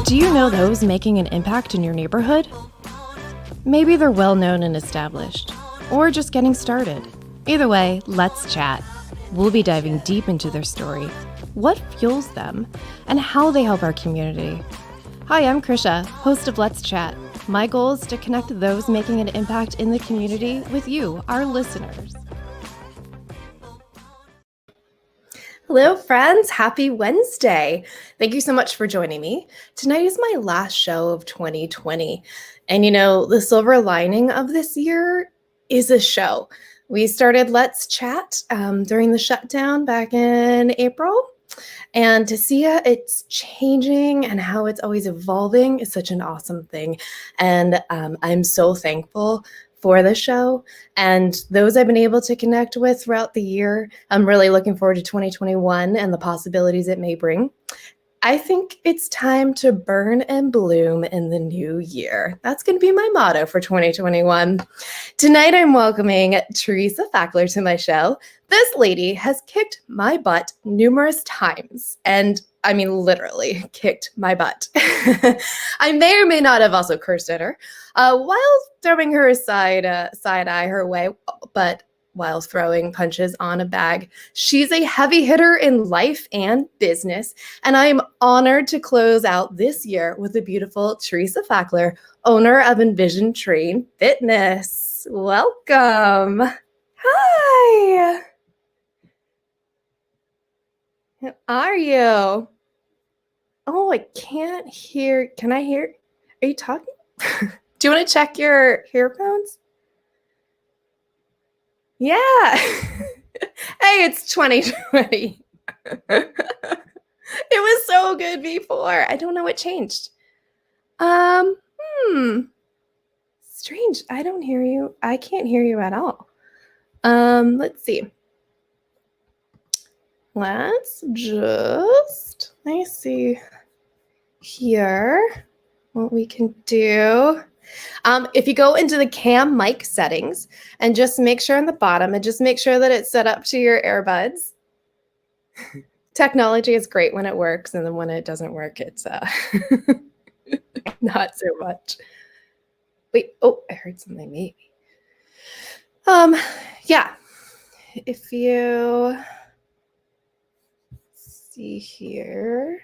Do you know those making an impact in your neighborhood? Maybe they're well known and established, or just getting started. Either way, let's chat. We'll be diving deep into their story, what fuels them, and how they help our community. Hi, I'm Krisha, host of Let's Chat. My goal is to connect those making an impact in the community with you, our listeners. Hello, friends. Happy Wednesday. Thank you so much for joining me. Tonight is my last show of 2020. And you know, the silver lining of this year is a show. We started Let's Chat during the shutdown back in April. And to see it's changing and how it's always evolving is such an awesome thing. And I'm so thankful for the show and those I've been able to connect with throughout the year. I'm really looking forward to 2021 and the possibilities it may bring. I think it's time to burn and bloom in the new year. That's going to be my motto for 2021. Tonight, I'm welcoming Theresa Fackler to my show. This lady has kicked my butt numerous times, and I mean, literally kicked my butt. I may or may not have also cursed at her while throwing her a side eye her way, but while throwing punches on a bag. She's a heavy hitter in life and business, and I am honored to close out this year with the beautiful Theresa Fackler, owner of Envision Train Fitness. Welcome. Hi. How are you? Oh, I can't hear. Can I hear? Are you talking? Do you want to check your earphones? Yeah. Hey, it's 2020. It was so good before. I don't know what changed. Strange. I don't hear you. I can't hear you at all. Let's see. Let me see here what we can do. If you go into the cam mic settings and just make sure on the bottom and just make sure that it's set up to your earbuds. Technology is great when it works, and then when it doesn't work, it's not so much. Wait, oh, I heard something maybe. Yeah. If you see here,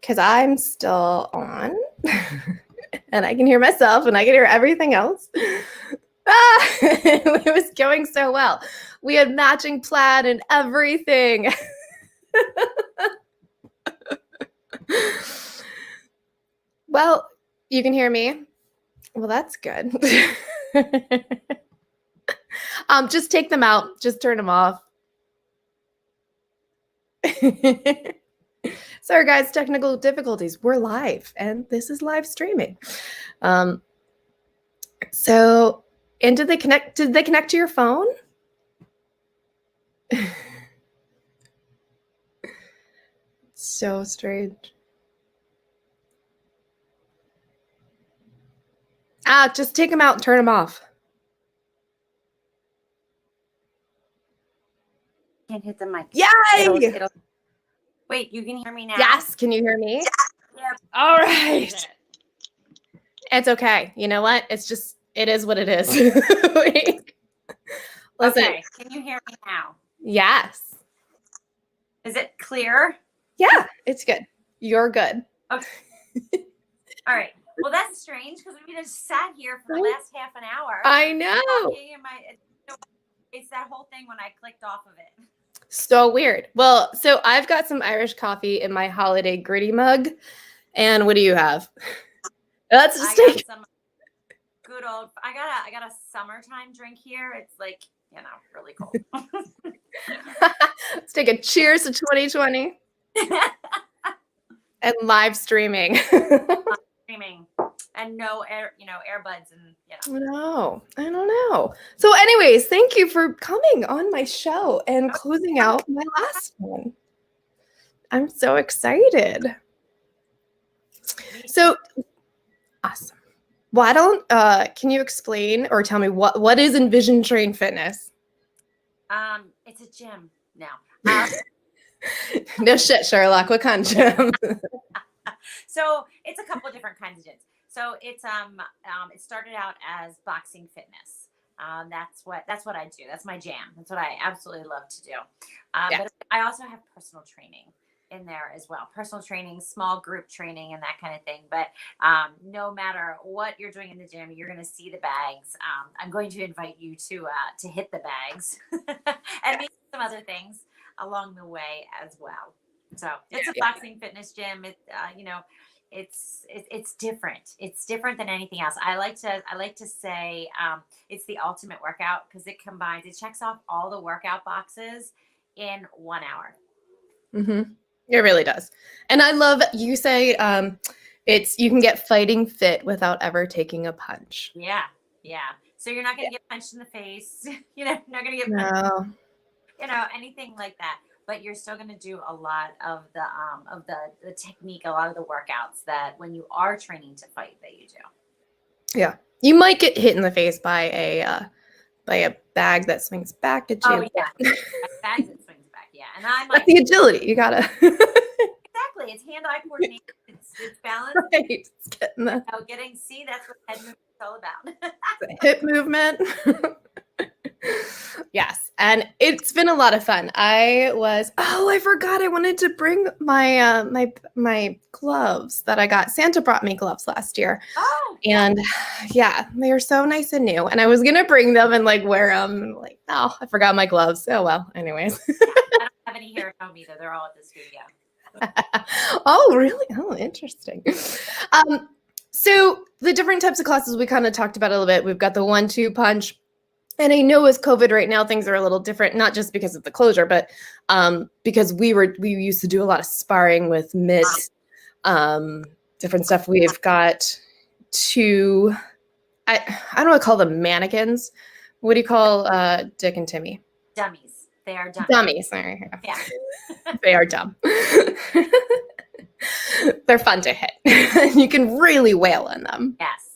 because I'm still on. And I can hear myself and I can hear everything else. It was going so well. We had matching plaid and everything. Well, you can hear me. Well, that's good. Just take them out. Just turn them off. Sorry, guys, technical difficulties. We're live, and this is live streaming. So, and did they connect to your phone? So strange. Just take them out and turn them off. Can't hit the mic. Yay! It'll... Wait, you can hear me now? Yes, can you hear me? Yeah. All right. It's okay. You know what? It is what it is. Listen. Okay, can you hear me now? Yes. Is it clear? Yeah, it's good. You're good. Okay. All right. Well, that's strange because we just sat here for the last half an hour. I know. It's that whole thing when I clicked off of it. So weird. Well, so I've got some Irish coffee in my holiday gritty mug. And what do you have? Let's just take some good old. I got a summertime drink here. It's like, really cold. Let's take a cheers to 2020 and live streaming. And no earbuds and I don't know. So anyways, thank you for coming on my show and closing out my last one. I'm so excited. So awesome. Why don't can you explain or tell me what is Envision Train Fitness? It's a gym now. No shit, Sherlock. What kind of gym? So it's a couple of different kinds of gyms. So it started out as boxing fitness. That's what I do. That's my jam. That's what I absolutely love to do. Yeah. But I also have personal training in there as well. Personal training, small group training, and that kind of thing. But no matter what you're doing in the gym, you're going to see the bags. I'm going to invite you to hit the bags and maybe some other things along the way as well. So it's a boxing fitness gym. It's different. It's different than anything else. I like to say it's the ultimate workout because it checks off all the workout boxes in 1 hour. Mm-hmm. It really does. And I love you say you can get fighting fit without ever taking a punch. Yeah, yeah. So you're not going to get punched in the face. You're not going to get punched, No. anything like that. But you're still going to do a lot of the technique, a lot of the workouts that when you are training to fight that you do. Yeah. You might get hit in the face by a bag that swings back at you. Oh yeah, bags that swings back. Yeah, and I That's might the agility. You gotta exactly. It's hand-eye coordination. It's balance. right. It's getting the See, that's what head movement is all about. hip movement. Yes, and it's been a lot of fun. I forgot I wanted to bring my my gloves that I got. Santa brought me gloves last year. Oh, and yeah, they are so nice and new. And I was gonna bring them and like wear them. And like, oh, I forgot my gloves. Oh well. Anyways. yeah, I don't have any here at home either. They're all at the studio. Oh, really? Oh, interesting. So the different types of classes we kind of talked about a little bit. We've got the 1-2 punch. And I know with COVID right now, things are a little different, not just because of the closure, but because we used to do a lot of sparring with mitts, different stuff. We've got two, I don't want to call them mannequins. What do you call Dick and Timmy? Dummies. They are dummies. Dummies. Sorry. Yeah. They are dumb. They're fun to hit. You can really wail on them. Yes.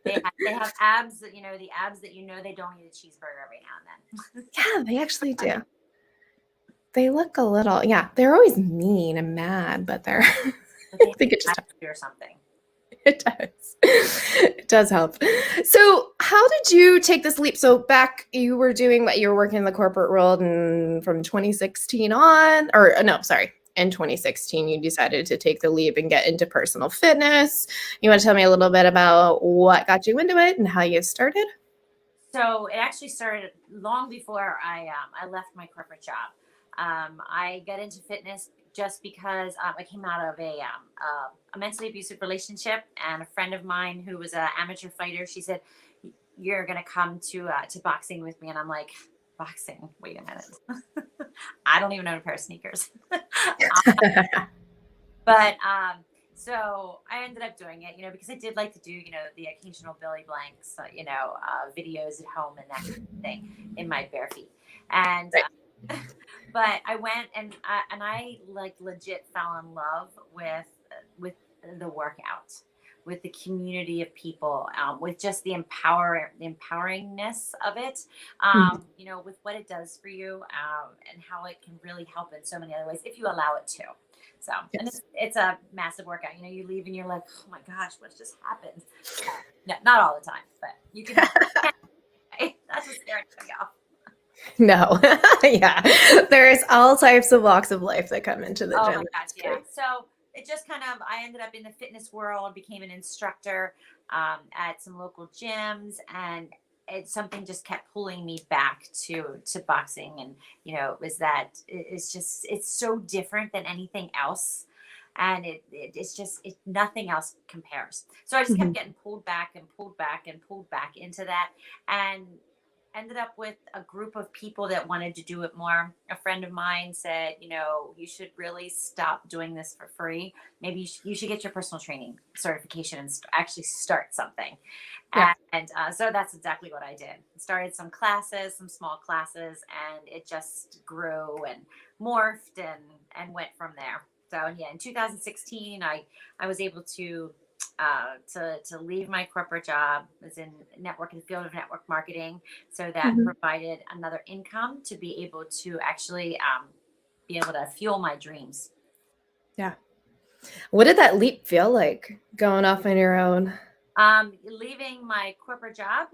They have abs that the abs that they don't eat a cheeseburger every now and then. Yeah, they actually do. They look a little, they're always mean and mad, but I think it just or something. It does. It does help. So how did you take this leap? So back you were working in the corporate world and from 2016 on, or no, sorry. In 2016, you decided to take the leap and get into personal fitness. You want to tell me a little bit about what got you into it and how you started? So it actually started long before I left my corporate job. I got into fitness just because I came out of a mentally abusive relationship, and a friend of mine who was an amateur fighter, she said, "You're gonna come to boxing with me," and I'm like, "Boxing? Wait a minute." I don't even own a pair of sneakers. But so I ended up doing it, because I did like to do, the occasional Billy Blanks, videos at home and that kind of thing in my bare feet. And but I went and I like legit fell in love with the workout, with the community of people, with just the empoweringness of it, with what it does for you, and how it can really help in so many other ways if you allow it to. So, and it's a massive workout. You leave and you're like, oh my gosh, what just happened? No, not all the time, but you can. That's just scaring me off. No. Yeah. There's all types of walks of life that come into the gym. Oh my gosh, yeah. So it just I ended up in the fitness world, became an instructor at some local gyms, and something just kept pulling me back to boxing. And, it's so different than anything else. And nothing else compares. So I just kept getting pulled back and pulled back and pulled back into that. And ended up with a group of people that wanted to do it more. A friend of mine said, you should really stop doing this for free. Maybe you should get your personal training certification and actually start something. Yeah. And so that's exactly what I did. Started some small classes, and it just grew and morphed and went from there. So yeah, in 2016, I was able to leave my corporate job. I was in the field of network marketing. So that provided another income to be able to actually be able to fuel my dreams. Yeah. What did that leap feel like going off on your own? Leaving my corporate job.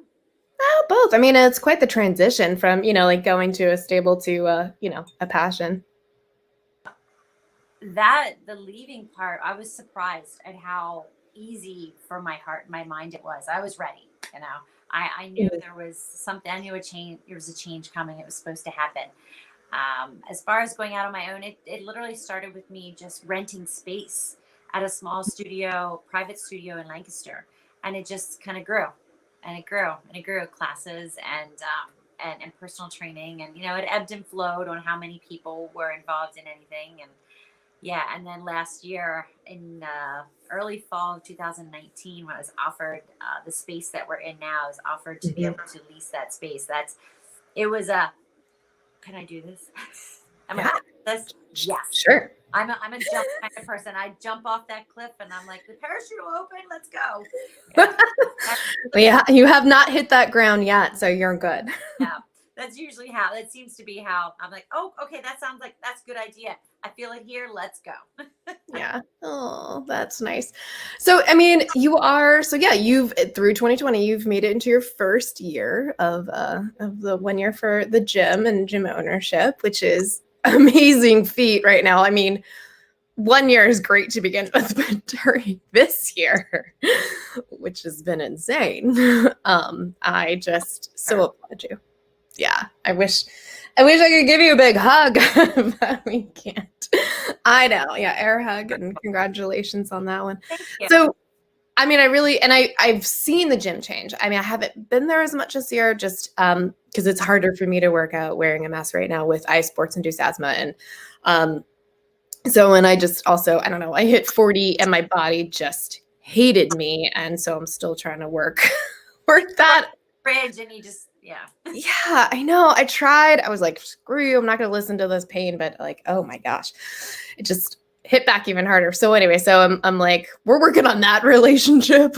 Oh, both. I mean, it's quite the transition from, like going to a stable to, a passion. That the leaving part, I was surprised at how easy for my heart and my mind it was. I was ready, you know. I knew Mhm. there was something. I knew a change. There was a change coming. It was supposed to happen. As far as going out on my own, it literally started with me just renting space at a small studio, private studio in Lancaster, and it just kind of grew, and it grew, and it grew. Classes and personal training, and it ebbed and flowed on how many people were involved in anything, and yeah. And then last year in early fall of 2019, when I was offered the space that we're in now, I was offered to be Mhm. able to lease that space. It was a, can I do this? Am I Yeah, allowed this? Yes. sure. I'm a jump kind of person. I jump off that cliff and I'm like, the parachute will open, let's go. You know, that's Well, yeah, you have not hit that ground yet, so you're good. yeah, that's usually how, that seems to be how I'm like, oh, okay, that sounds like that's a good idea. I feel it here. Let's go. Yeah. Oh, that's nice. So, I mean, yeah, you've through 2020, you've made it into your first year of the 1 year for the gym and gym ownership, which is amazing feat right now. I mean, 1 year is great to begin with, but during this year, which has been insane, I just so applaud you. Yeah, I wish I could give you a big hug, but we can't. I know. Yeah, air hug and congratulations on that one. Thank you. So, I mean, I've seen the gym change. I mean, I haven't been there as much this year just because it's harder for me to work out wearing a mask right now with eye sports induced asthma. And so and I just also, I don't know, I hit 40 and my body just hated me. And so I'm still trying to work that. Fridge and you just, yeah. Yeah, I know. I tried. I was like, screw you. I'm not going to listen to this pain. But like, oh my gosh, it just hit back even harder. So anyway, so I'm like, we're working on that relationship.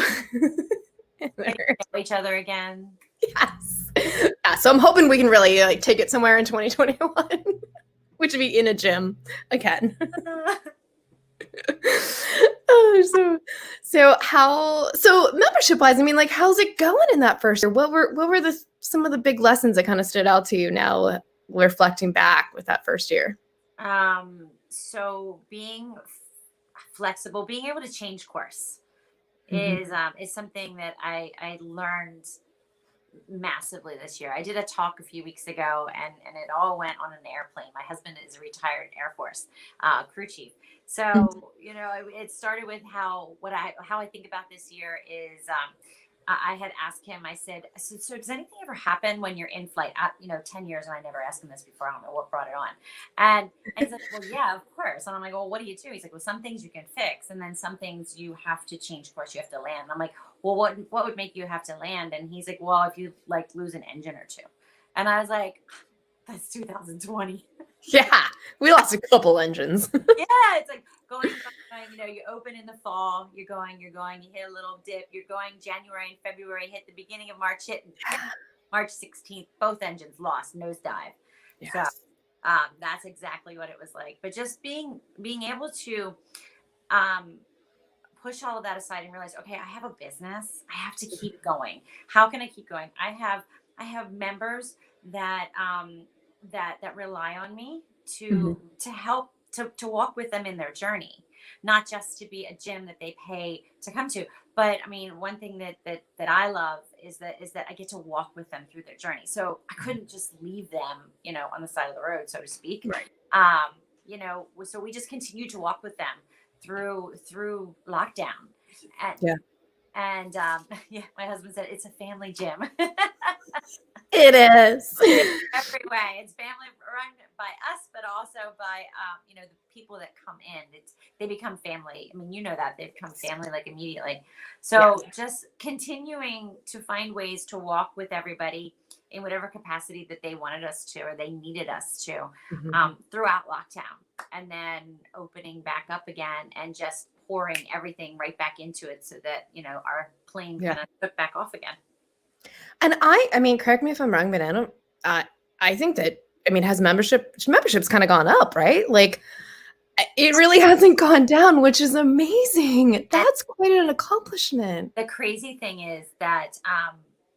Know each other again. Yes. Yeah, so I'm hoping we can really like take it somewhere in 2021, which would be in a gym again. Oh, so membership wise, I mean, like, how's it going in that first year? What were some of the big lessons that kind of stood out to you now reflecting back with that first year? So being flexible, being able to change course Mhm. is something that I learned massively this year. I did a talk a few weeks ago, and it all went on an airplane. My husband is a retired Air Force crew chief, so it started with how I think about this year is. I had asked him. I said, so does anything ever happen when you're in flight? 10 years, and I never asked him this before. I don't know what brought it on. And he's like, well, yeah, of course. And I'm like, well, what do you do? He's like, well, some things you can fix, and then some things you have to change course. You have to land. And I'm like, well, what would make you have to land? And he's like, well, if you like lose an engine or two. And I was like, that's 2020. Yeah, we lost a couple engines. Yeah, it's like going, you open in the fall, you're going, you hit a little dip, you're going January and February, hit the beginning of March, hit March 16th, both engines lost, nosedive. So Yes. that's exactly what it was like. But just being able to um, push all of that aside and realize, okay, I have a business. I have to keep going. How can I keep going? I have members that that rely on me Mhm. to help to walk with them in their journey, not just to be a gym that they pay to come to. But I mean, one thing that I love is that I get to walk with them through their journey. So I couldn't just leave them, on the side of the road, so to speak. Right. So we just continue to walk with them through lockdown, and Yeah. yeah, my husband said it's a family gym. It is. It is every way. It's family run by us, but also by the people that come in. They become family. I mean, that they become family like immediately. So Yes. just continuing to find ways to walk with everybody in whatever capacity that they wanted us to or they needed us to Mhm. throughout lockdown, and then opening back up again and just pouring everything right back into it so that our plane Yeah. kind of took back off again. And I mean, correct me if I'm wrong, but I think that, I mean, has membership's kind of gone up, right? Like, It really hasn't gone down, which is amazing. That's quite an accomplishment. The crazy thing is that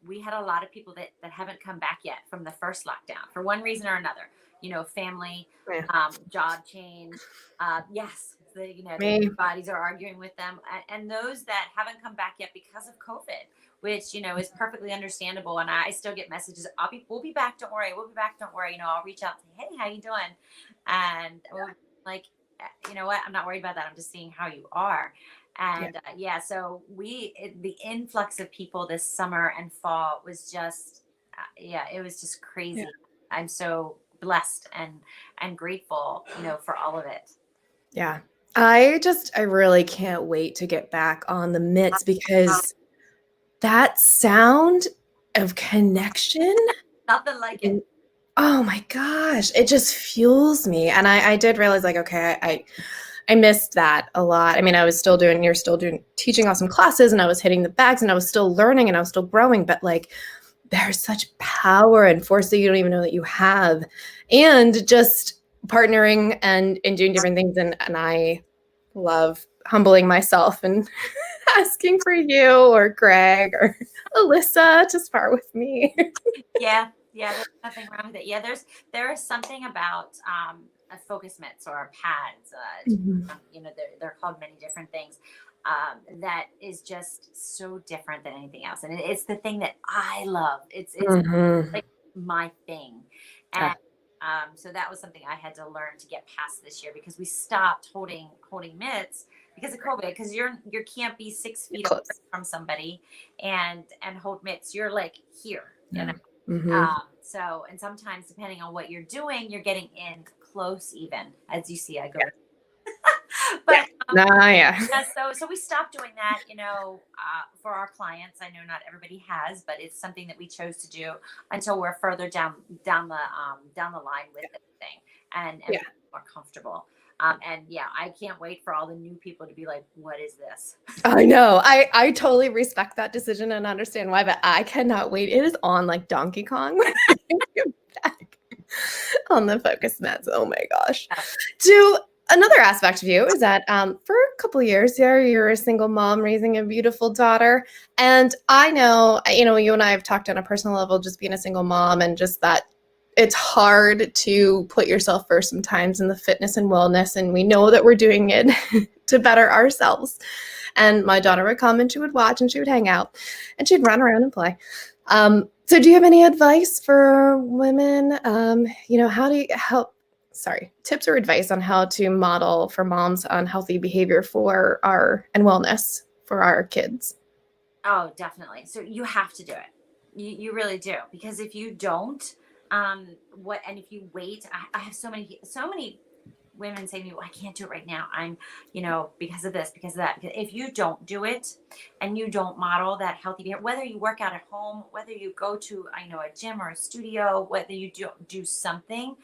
we had a lot of people that haven't come back yet from the first lockdown for one reason or another. Family, Yeah. job change. Yes, their Me. bodies are arguing with them, and those that haven't come back yet because of COVID, which is perfectly understandable. And I still get messages. We'll be back. Don't worry. We'll be back. Don't worry. I'll reach out. Say, hey, how you doing? And like, you know what? I'm not worried about that. I'm just seeing how you are. Yeah. And so the influx of people this summer and fall was just, it was just crazy. Yeah. I'm so blessed and grateful, for all of it. Yeah. I really can't wait to get back on the mitts because that sound of connection, Nothing like it. oh my gosh, it just fuels me. And I did realize, like, okay, I missed that a lot. I mean, you're still doing teaching awesome classes, and I was hitting the bags, and I was still learning, and I was still growing, but like there's such power and force that you don't even know that you have. And just partnering and doing different things. And I love humbling myself and asking for you or Greg or Alyssa to spar with me. There's nothing wrong with it. There is something about a focus mitts or pads. Mhm. They're called many different things. That is just so different than anything else, and it's the thing that I love. It's Mhm. like my thing, and Ah, so that was something I had to learn to get past this year because we stopped holding mitts because of COVID. Because you can't be 6 feet away close. from somebody and hold mitts. You're like here, Yeah. Mhm. and sometimes depending on what you're doing, you're getting in close. Even as you see, I go. Yeah. Yeah. But Nah, yeah. yeah, so we stopped doing that, for our clients. I know not everybody has, but it's something that we chose to do until we're further down the line with this thing and Yeah. feel more comfortable. And yeah, I can't wait for all the new people to be like, "What is this?" I know. I totally respect that decision and understand why, but I cannot wait. It is on like Donkey Kong when I get back on the focus nets. Oh my gosh. Do Another aspect of you is that for a couple of years there, you're a single mom raising a beautiful daughter. And I know, you and I have talked on a personal level, just being a single mom and just that it's hard to put yourself first sometimes in the fitness and wellness. And we know that we're doing it to better ourselves. And my daughter would come and she would watch and she would hang out and she'd run around and play. So do you have any advice for women? How do you help? Sorry, tips or advice on how to model for moms on healthy behavior and wellness for our kids? Oh, definitely. So you have to do it. You really do, because if you don't, and if you wait, I have so many women say to me, well, I can't do it right now. I'm, because of this, because of that. If you don't do it and you don't model that healthy behavior, whether you work out at home, whether you go to, a gym or a studio, whether you do something,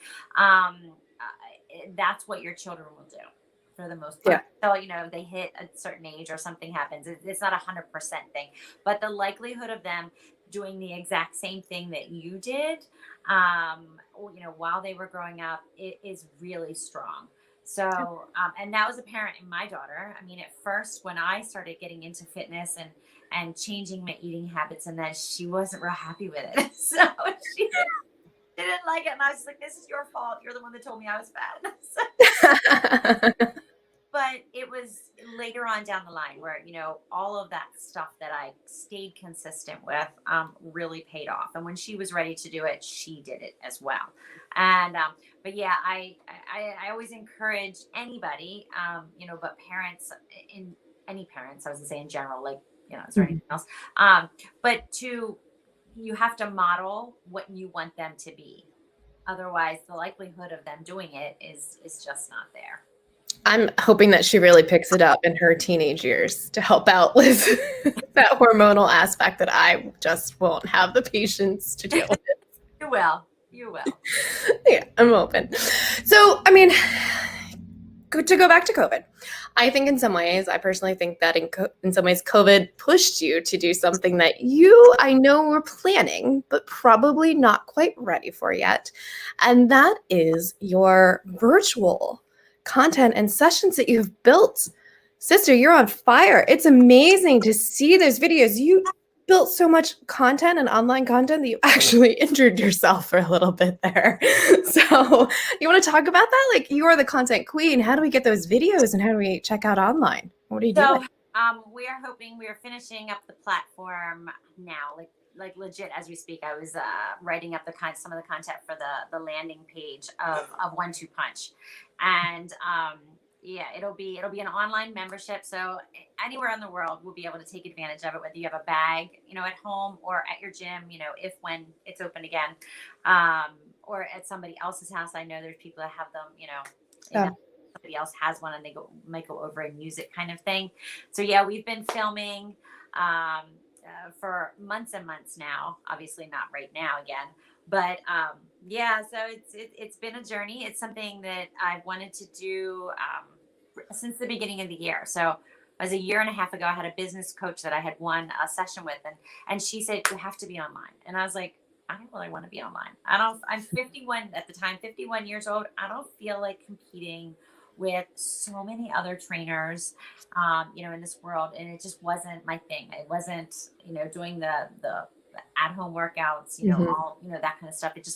that's what your children will do for the most part. Yeah. So, they hit a certain age or something happens. It's not 100% thing, but the likelihood of them doing the exact same thing that you did, while they were growing up, it is really strong. So, and that was apparent in my daughter. I mean, at first, when I started getting into fitness and changing my eating habits, and then she wasn't real happy with it. So she didn't like it, and I was like, "This is your fault. You're the one that told me I was fat." But it was later on down the line where all of that stuff that I stayed consistent with really paid off, and when she was ready to do it, she did it as well. And but yeah, I always encourage anybody, but parents, in any parents, I was gonna say in general, like, is there anything else, but you have to model what you want them to be. Otherwise, the likelihood of them doing it is just not there. I'm hoping that she really picks it up in her teenage years to help out with that hormonal aspect that I just won't have the patience to deal with. You will. You will. Yeah, I'm open. So, I mean, to go back to COVID, I think in some ways, I personally think that in some ways, COVID pushed you to do something that I know, were planning, but probably not quite ready for yet. And that is your virtual content and sessions that you've built. Sister, you're on fire. It's amazing to see those videos. You built so much content and online content that you actually injured yourself for a little bit there. So, you want to talk about that? Like, you are the content queen. How do we get those videos and how do we check out online? What are you doing? So we are hoping, we are finishing up the platform now, like legit as we speak. I was writing up some of the content for the landing page of 1-2 Punch, and yeah, it'll be an online membership. So anywhere in the world will be able to take advantage of it, whether you have a bag, at home or at your gym, if when it's open again, or at somebody else's house. I know there's people that have them, Yeah. somebody else has one and they might go over and use it, kind of thing. So yeah, we've been filming for months and months now. Obviously not right now again, but yeah. So it's been a journey. It's something that I've wanted to do since the beginning of the year. So as a year and a half ago, I had a business coach that I had won a session with, and she said, you have to be online. And I was like, I don't really want to be online. I'm 51 at the time, 51 years old. I don't feel like competing with so many other trainers, in this world. And it just wasn't my thing. It wasn't, doing the at-home workouts, all, that kind of stuff. It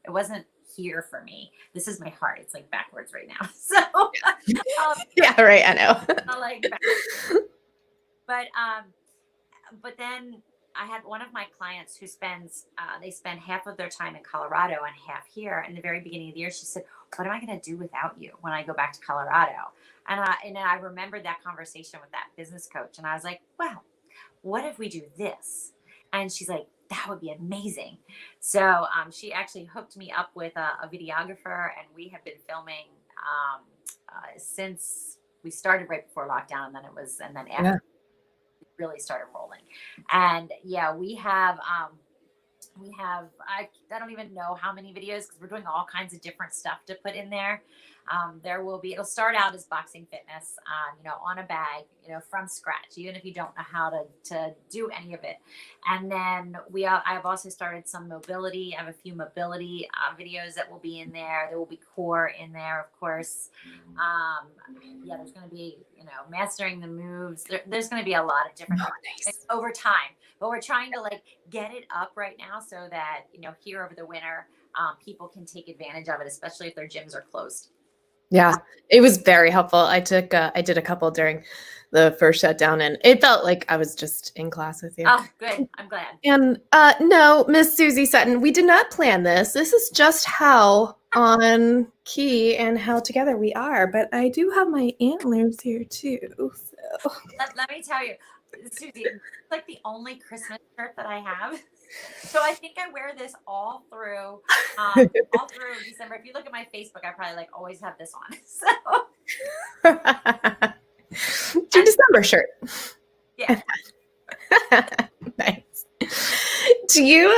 wasn't here for me. This is my heart. It's like backwards right now. So, Yeah, right. I know. I like, but then I had one of my clients who they spend half of their time in Colorado and half here. In the very beginning of the year, she said, what am I going to do without you when I go back to Colorado? And then I remembered that conversation with that business coach. And I was like, well, what if we do this? And she's like, that would be amazing. So she actually hooked me up with a videographer, and we have been filming since we started right before lockdown. And then after. Yeah. Really started rolling. And yeah, we have I don't even know how many videos, because we're doing all kinds of different stuff to put in there. It'll start out as boxing fitness, on a bag, from scratch, even if you don't know how to do any of it. And then I've also started some mobility. I have a few mobility videos that will be in there. There will be core in there, of course. Yeah, there's going to be, mastering the moves. There's going to be a lot of different things over time, but we're trying to get it up right now so that, here over the winter, people can take advantage of it, especially if their gyms are closed. Yeah, it was very helpful. I did a couple during the first shutdown, and it felt like I was just in class with you. Oh, good. I'm glad. And no, Miss Susie Sutton, we did not plan this. This is just how on key and how together we are. But I do have my antlers here too. So let me tell you, Susie, it's like the only Christmas shirt that I have. So I think I wear this all through December. If you look at my Facebook, I probably always have this on. So it's your December shirt. Yeah. Nice. Do you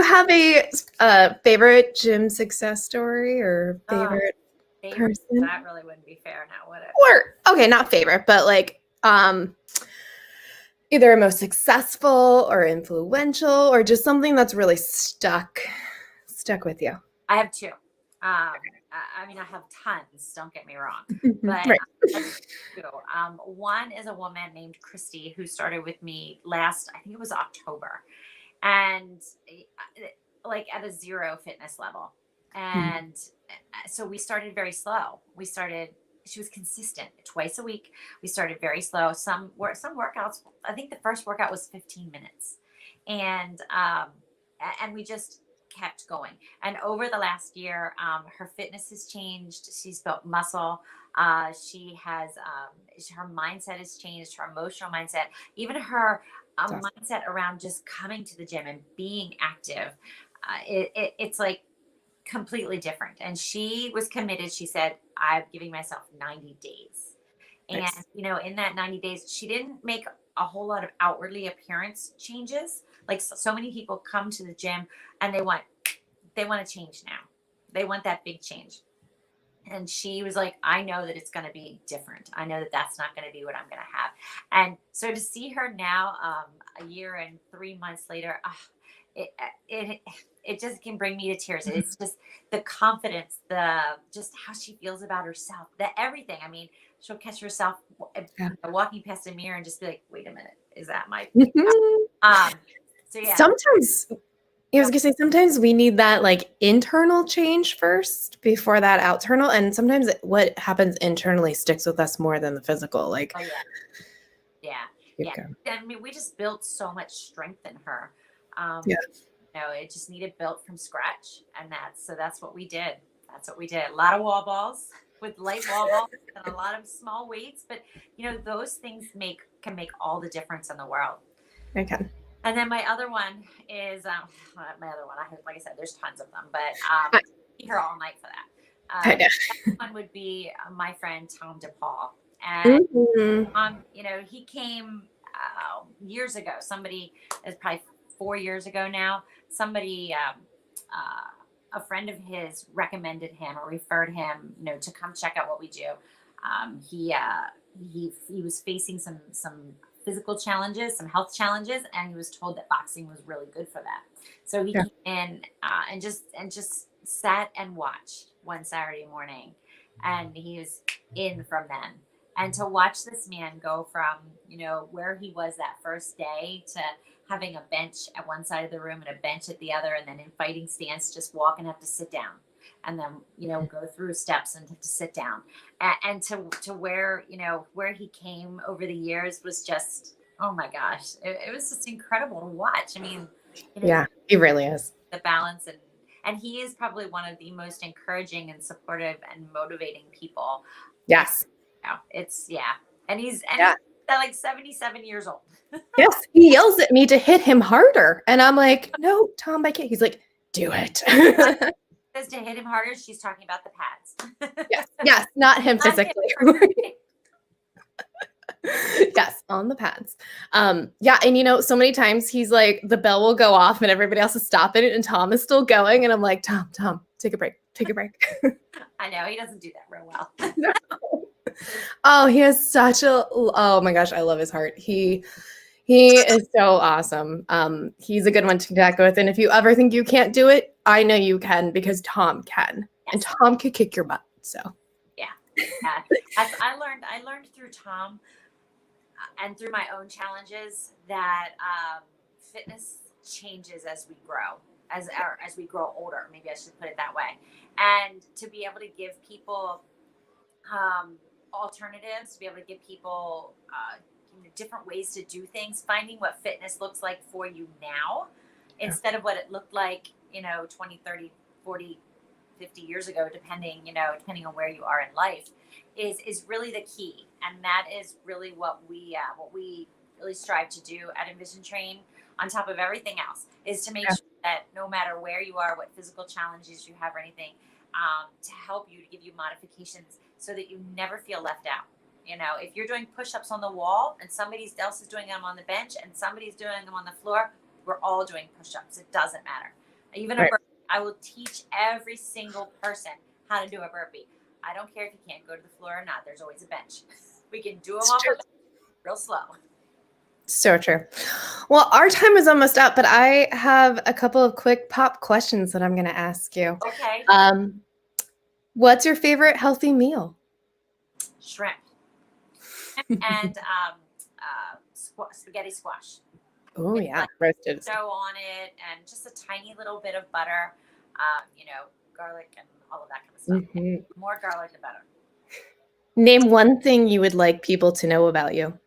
have a favorite gym success story or favorite person? That really wouldn't be fair now, would it? Or okay, not favorite, but either most successful or influential, or just something that's really stuck with you. I have two. I have tons, don't get me wrong, but right. One is a woman named Krisha who started with me I think it was October, and at a zero fitness level. And so we started very slow. She was consistent twice a week. We started very slow. Some workouts, I think the first workout was 15 minutes, and we just kept going. And over the last year, her fitness has changed. She's built muscle. She has her mindset has changed. Her emotional mindset, even her mindset around just coming to the gym and being active. It's completely different. And she was committed. She said, I'm giving myself 90 days. Nice. And, in that 90 days, she didn't make a whole lot of outwardly appearance changes. So many people come to the gym and they want to change now. They want that big change. And she was like, I know that it's going to be different. I know that that's not going to be what I'm going to have. And so to see her now, a year and 3 months later, it it it just can bring me to tears. It's just the confidence, the just how she feels about herself, the everything. I mean, she'll catch herself Yeah. walking past a mirror and just be like, "Wait a minute, is that my?" Mhm. Um. So yeah, Sometimes I was gonna say sometimes we need that like internal change first before that external, and sometimes what happens internally sticks with us more than the physical. Like, oh yeah, yeah, keep yeah. going. I mean, we just built so much strength in her. Um, Yeah, it just needed built from scratch, and that's what we did. That's what we did. A lot of wall balls with light wall balls and a lot of small weights, but those things can make all the difference in the world. I can. And then my other one is my other one. Like I said, there's tons of them, but I, be here all night for that. I know. That one would be my friend Tom DePaul, and Mhm. he came years ago. Somebody is probably 4 years ago now. Somebody, a friend of his, recommended him or referred him, to come check out what we do. He was facing some physical challenges, some health challenges, and he was told that boxing was really good for that. So he Yeah. came in and just sat and watched one Saturday morning, and he was in from then. And to watch this man go from where he was that first day to having a bench at one side of the room and a bench at the other, and then in fighting stance just walk and have to sit down, and then go through steps and have to sit down, and to where he came over the years was just, oh my gosh, it was just incredible to watch. I mean, Yeah, he really is. the balance, and he is probably one of the most encouraging and supportive and motivating people. Yes. It's yeah, and he's Yeah. like 77 years old. Yes. He yells at me to hit him harder. And I'm like, no, Tom, I can't. He's like, do it. Says to hit him harder, she's talking about the pads. Yes. Yes. Not him Not him physically. personally. Yes, on the pads. Yeah, and so many times he's like, the bell will go off and everybody else is stopping it, and Tom is still going, and I'm like, Tom, take a break, take a break. I know he doesn't do that real well. No. Oh, he has such a. Oh my gosh, I love his heart. He is so awesome. He's a good one to connect with, and if you ever think you can't do it, I know you can because Tom can, and Yes. Tom could kick your butt. So Yeah. I learned through Tom and through my own challenges that fitness changes as we grow, as we grow older. Maybe I should put it that way. And to be able to give people alternatives, to be able to give people different ways to do things, finding what fitness looks like for you now yeah, instead of what it looked like 20, 30, 40, 50 years ago, depending on where you are in life, is really the key. And that is really what we really strive to do at Envision Train, on top of everything else, is to make yeah, sure that no matter where you are, what physical challenges you have or anything, to help you, to give you modifications so that you never feel left out. If you're doing push-ups on the wall and somebody else is doing them on the bench and somebody's doing them on the floor, we're all doing push-ups. It doesn't matter. Even a right. burpee. I will teach every single person how to do a burpee. I don't care if you can't go to the floor or not. There's always a bench. We can do them It's off true. a bench real slow. So true. Well, our time is almost up, but I have a couple of quick pop questions that I'm going to ask you. Okay. What's your favorite healthy meal? Shrimp and spaghetti squash. Oh, It's yeah, like roasted. dough on it and just a tiny little bit of butter, garlic and all of that kind of stuff. Mhm. More garlic, the better. Name one thing you would like people to know about you.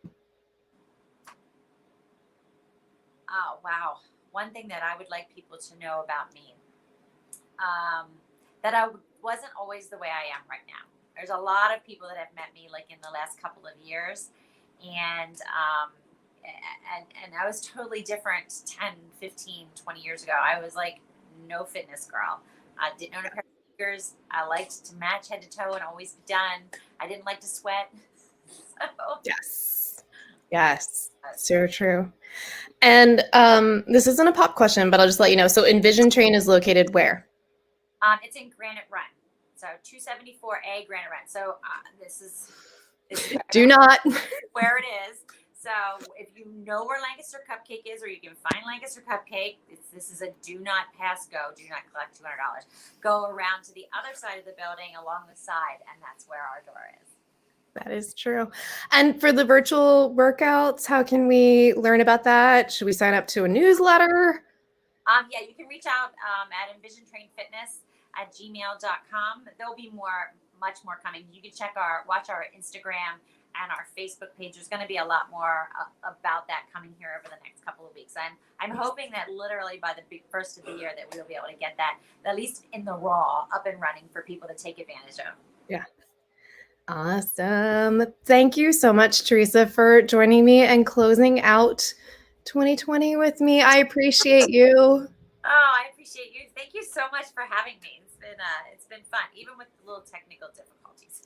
Oh, wow. One thing that I would like people to know about me, um, that wasn't always the way I am right now. There's a lot of people that have met me like in the last couple of years, and I was totally different 10, 15, 20 years ago. I was like no fitness girl. I didn't own a pair of sneakers. I liked to match head to toe and always be done. I didn't like to sweat. So, Yes. Yes. So true. And this isn't a pop question, but I'll just let you know. So Envision Train is located where? it's in Granite Run. So 274A Granite Run. So this is Do not. where it is. So if you know where Lancaster Cupcake is, or you can find Lancaster Cupcake, this is a do not pass go, do not collect $200. Go around to the other side of the building along the side, and that's where our door is. That is true. And for the virtual workouts, how can we learn about that? Should we sign up to a newsletter? Yeah, you can reach out at Envision Train Fitness at gmail.com. There'll be much more coming. You can watch our Instagram and our Facebook page. There's going to be a lot more about that coming here over the next couple of weeks. And I'm hoping that literally by the first of the year that we'll be able to get that, at least in the raw, up and running for people to take advantage of. Yeah. Awesome. Thank you so much, Theresa, for joining me and closing out 2020 with me. I appreciate you. Oh, I appreciate you. Thank you so much for having me. It's been fun, even with the little technical difficulties.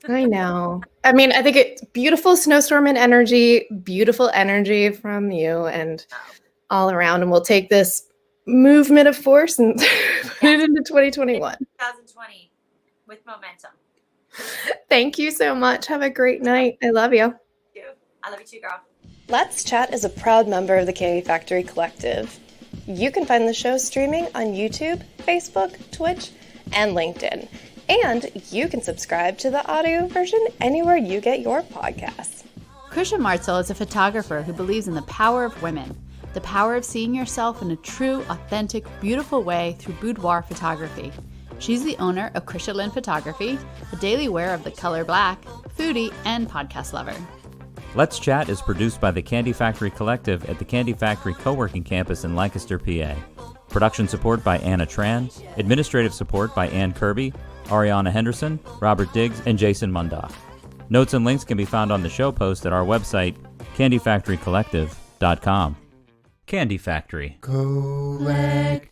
I know. I mean, I think it's beautiful snowstorm and beautiful energy from you and all around. And we'll take this movement of force and put it into 2021. 2020 with momentum. Thank you so much. Have a great night. I love you. I love you too, girl. Let's Chat is a proud member of the Candy Factory Collective. You can find the show streaming on YouTube, Facebook, Twitch, and LinkedIn. And you can subscribe to the audio version anywhere you get your podcasts. Krisha Martzel is a photographer who believes in the power of women, the power of seeing yourself in a true, authentic, beautiful way through boudoir photography. She's the owner of Krisha Lynn Photography, a daily wear of the color black, foodie, and podcast lover. Let's Chat is produced by the Candy Factory Collective at the Candy Factory Co-working Campus in Lancaster, PA. Production support by Anna Tran, administrative support by Ann Kirby, Ariana Henderson, Robert Diggs, and Jason Mundock. Notes and links can be found on the show post at our website, candyfactorycollective.com. Candy Factory. Collective.